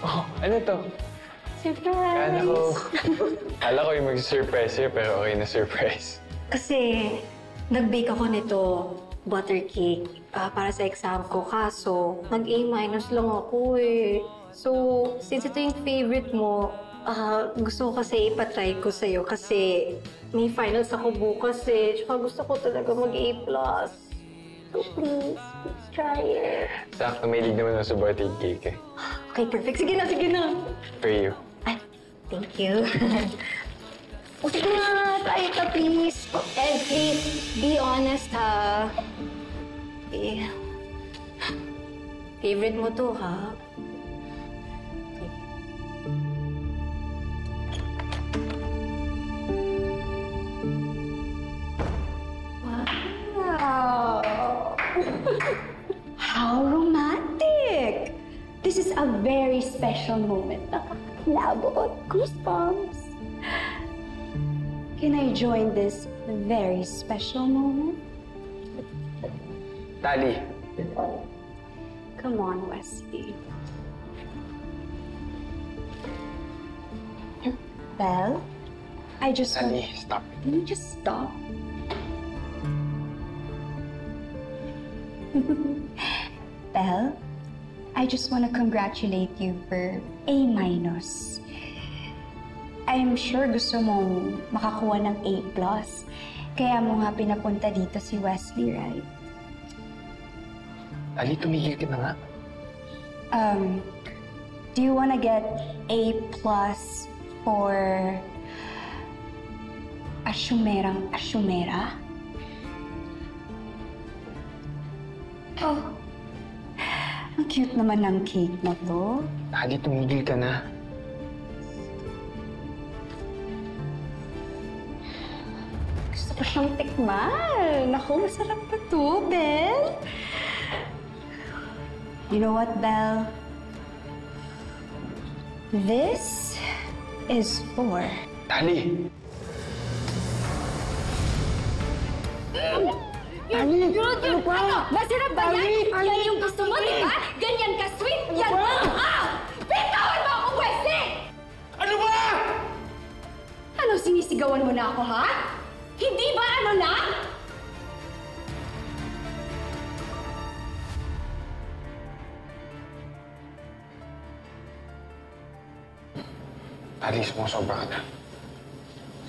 Oh, ano to? Surprise! Kala ko yung mag-surprise sa'yo, pero okay na surprise. Kasi, nag-bake ako nito, butter cake, para sa exam ko. Kaso, nag-A- lang ako eh. So, since ito yung favorite mo, gusto ko kasi ipatry ko sa'yo kasi may finals ako bukas eh. Tsaka gusto ko talaga mag-A+. So please try it. Sakto, may lead naman ako sa butter cake eh. Okay, perfect. Sige na, sige na. For you. Ay, thank you. O sige na, try it na please. And please, be honest ha. Eh, favorite mo to ha? Wow! How romantic! This is a very special moment. Nakakilabot. Goosebumps. Can I join this very special moment? Tali. Come on, Wesley. Belle, I just Tali, stop. Can you just stop? Belle, I just want to congratulate you for A-. I'm sure gusto mong makakuha ng A+. Kaya mo nga pinapunta dito si Wesley, right? Tali, tumigil ka na nga. Do you want to get A+ for asyumerang asyumera? Oh, ang cute naman ng cake na to. Tali, tumigil ka na. Gusto ko siyang tikman. Naku, masarap pa to, Belle. You know what, Belle? This is for... Tali! Yun! Ano ba? Masarap ba yan? Yan yung gusto mo, di ba? Ganyan ka sweet? Yan! Bitawan mo ako, Wesley! Ano ba? Ano, sinisigawan mo na ako, ha? Hindi ba ano na? Tali, sumusobra ka na.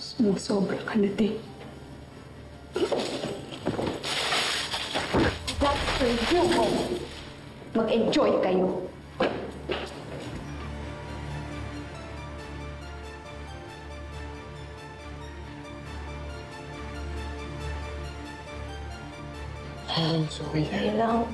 Sumusobra ka na din. That's for you. Mag-enjoy kayo. I'm sorry. Sige lang.